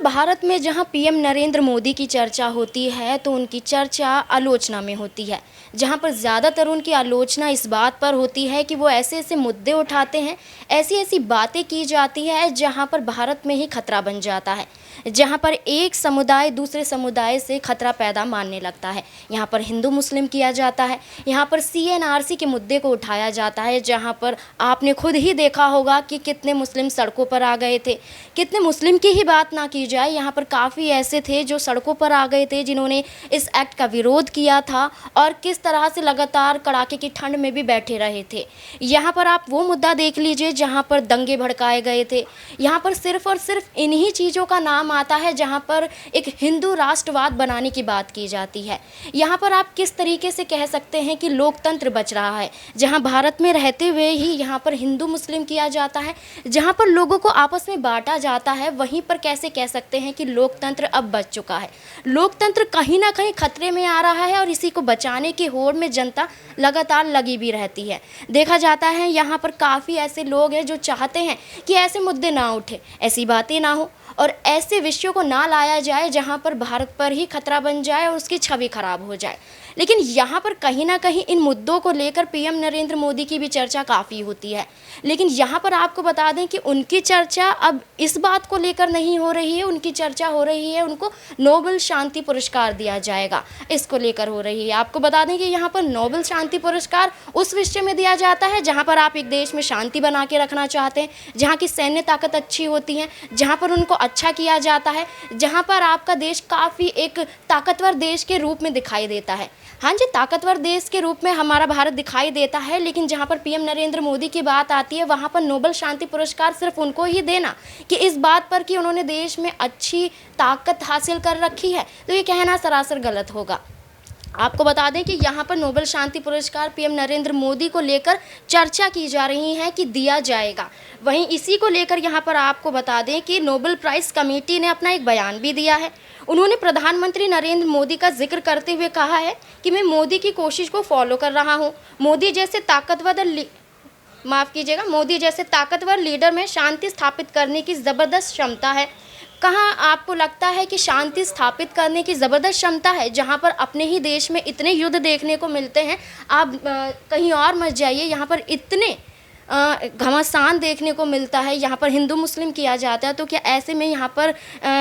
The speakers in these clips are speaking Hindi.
भारत में जहां पीएम नरेंद्र मोदी की चर्चा होती है तो उनकी चर्चा आलोचना में होती है, जहां पर ज़्यादातर उनकी आलोचना इस बात पर होती है कि वो ऐसे ऐसे मुद्दे उठाते हैं, ऐसी ऐसी बातें की जाती है जहां पर भारत में ही खतरा बन जाता है, जहां पर एक समुदाय दूसरे समुदाय से खतरा पैदा मानने लगता है। यहाँ पर हिंदू मुस्लिम किया जाता है, यहाँ पर सीएनआरसी के मुद्दे को उठाया जाता है, जहाँ पर आपने खुद ही देखा होगा कि कितने मुस्लिम सड़कों पर आ गए थे। कितने मुस्लिम की ही बात ना की जाए, यहाँ पर काफ़ी ऐसे थे जो सड़कों पर आ गए थे, जिन्होंने इस एक्ट का विरोध किया था और किस तरह से लगातार कड़ाके की ठंड में भी बैठे रहे थे। यहाँ पर आप वो मुद्दा देख लीजिए जहाँ पर दंगे भड़काए गए थे। यहाँ पर सिर्फ और सिर्फ इन्हीं चीज़ों का नाम आता है जहाँ पर एक हिंदू राष्ट्रवाद बनाने की बात की जाती है। यहाँ पर आप किस तरीके से कह सकते हैं कि लोकतंत्र बच रहा है, जहाँ भारत में रहते हुए ही यहाँ पर हिंदू मुस्लिम किया जाता है, जहाँ पर लोगों को आपस में बांटा जाता है, वहीं पर कैसे कह सकते हैं कि लोकतंत्र अब बच चुका है। लोकतंत्र कहीं ना कहीं खतरे में आ रहा है और इसी को बचाने की होड़ में जनता लगातार लगी भी रहती है। देखा जाता है यहाँ पर काफ़ी ऐसे लोग हैं जो चाहते हैं कि ऐसे मुद्दे ना उठे, ऐसी बातें ना हो और ऐसे विषयों को ना लाया जाए जहाँ पर भारत पर ही खतरा बन जाए और उसकी छवि खराब हो जाए। लेकिन यहाँ पर कहीं ना कहीं इन मुद्दों को लेकर पीएम नरेंद्र मोदी की भी चर्चा काफ़ी होती है। लेकिन यहाँ पर आपको बता दें कि उनकी चर्चा अब इस बात को लेकर नहीं हो रही है, उनकी चर्चा हो रही है उनको नोबेल शांति पुरस्कार दिया जाएगा, इसको लेकर हो रही है। आपको बता दें कि यहाँ पर नोबेल शांति पुरस्कार उस विषय में दिया जाता है जहाँ पर आप एक देश में शांति बना के रखना चाहते हैं, जहाँ की सैन्य ताकत अच्छी होती है, जहाँ पर उनको अच्छा किया जाता है, जहाँ पर आपका देश काफ़ी एक ताकतवर देश के रूप में दिखाई देता है। हाँ जी, ताकतवर देश के रूप में हमारा भारत दिखाई देता है, लेकिन जहाँ पर पीएम नरेंद्र मोदी की बात आती है वहाँ पर नोबेल शांति पुरस्कार सिर्फ उनको ही देना कि इस बात पर कि उन्होंने देश में अच्छी ताकत हासिल कर रखी है, तो ये कहना सरासर गलत होगा। आपको बता दें कि यहाँ पर नोबेल शांति पुरस्कार पीएम नरेंद्र मोदी को लेकर चर्चा की जा रही है कि दिया जाएगा। वहीं इसी को लेकर यहाँ पर आपको बता दें कि नोबेल प्राइज़ कमेटी ने अपना एक बयान भी दिया है। उन्होंने प्रधानमंत्री नरेंद्र मोदी का जिक्र करते हुए कहा है कि मैं मोदी की कोशिश को फॉलो कर रहा हूँ। मोदी जैसे ताकतवर लीडर में शांति स्थापित करने की ज़बरदस्त क्षमता है। कहाँ आपको लगता है कि शांति स्थापित करने की ज़बरदस्त क्षमता है, जहाँ पर अपने ही देश में इतने युद्ध देखने को मिलते हैं। आप कहीं और मत जाइए, यहाँ पर इतने घमासान देखने को मिलता है, यहाँ पर हिंदू मुस्लिम किया जाता है, तो क्या ऐसे में यहाँ पर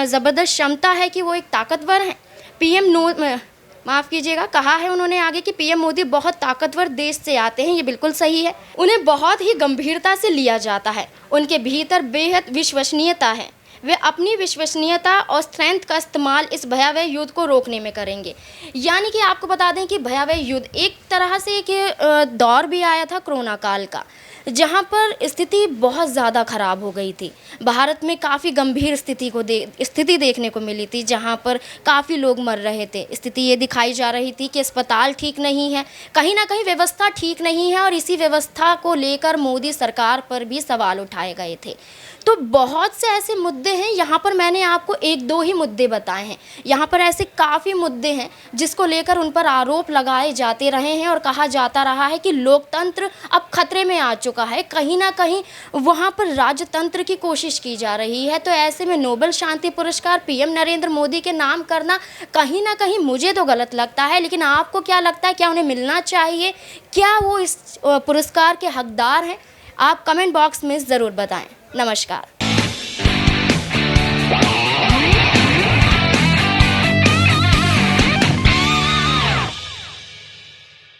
ज़बरदस्त क्षमता है कि वो एक ताकतवर हैं। माफ़ कीजिएगा, कहा है उन्होंने आगे कि पीएम मोदी बहुत ताकतवर देश से आते हैं। ये बिल्कुल सही है, उन्हें बहुत ही गंभीरता से लिया जाता है, उनके भीतर बेहद विश्वसनीयता है। वे अपनी विश्वसनीयता और स्ट्रेंथ का इस्तेमाल इस भयावह युद्ध को रोकने में करेंगे। यानी कि आपको बता दें कि भयावह युद्ध एक तरह से एक दौर भी आया था कोरोना काल का, जहां पर स्थिति बहुत ज़्यादा ख़राब हो गई थी। भारत में काफ़ी गंभीर स्थिति देखने को मिली थी, जहां पर काफ़ी लोग मर रहे थे। स्थिति ये दिखाई जा रही थी कि अस्पताल ठीक नहीं है, कहीं ना कहीं व्यवस्था ठीक नहीं है और इसी व्यवस्था को लेकर मोदी सरकार पर भी सवाल उठाए गए थे। तो बहुत से ऐसे मुद्दे हैं, यहाँ पर मैंने आपको एक दो ही मुद्दे बताए हैं। यहाँ पर ऐसे काफ़ी मुद्दे हैं जिसको लेकर उन पर आरोप लगाए जाते रहे हैं और कहा जाता रहा है कि लोकतंत्र अब खतरे में आ चुका है, कहीं ना कहीं वहाँ पर राजतंत्र की कोशिश की जा रही है। तो ऐसे में नोबेल शांति पुरस्कार पीएम नरेंद्र मोदी के नाम करना कहीं ना कहीं मुझे तो गलत लगता है। लेकिन आपको क्या लगता है, क्या उन्हें मिलना चाहिए, क्या वो इस पुरस्कार के हकदार हैं? आप कमेंट बॉक्स में ज़रूर बताएं। नमस्कार।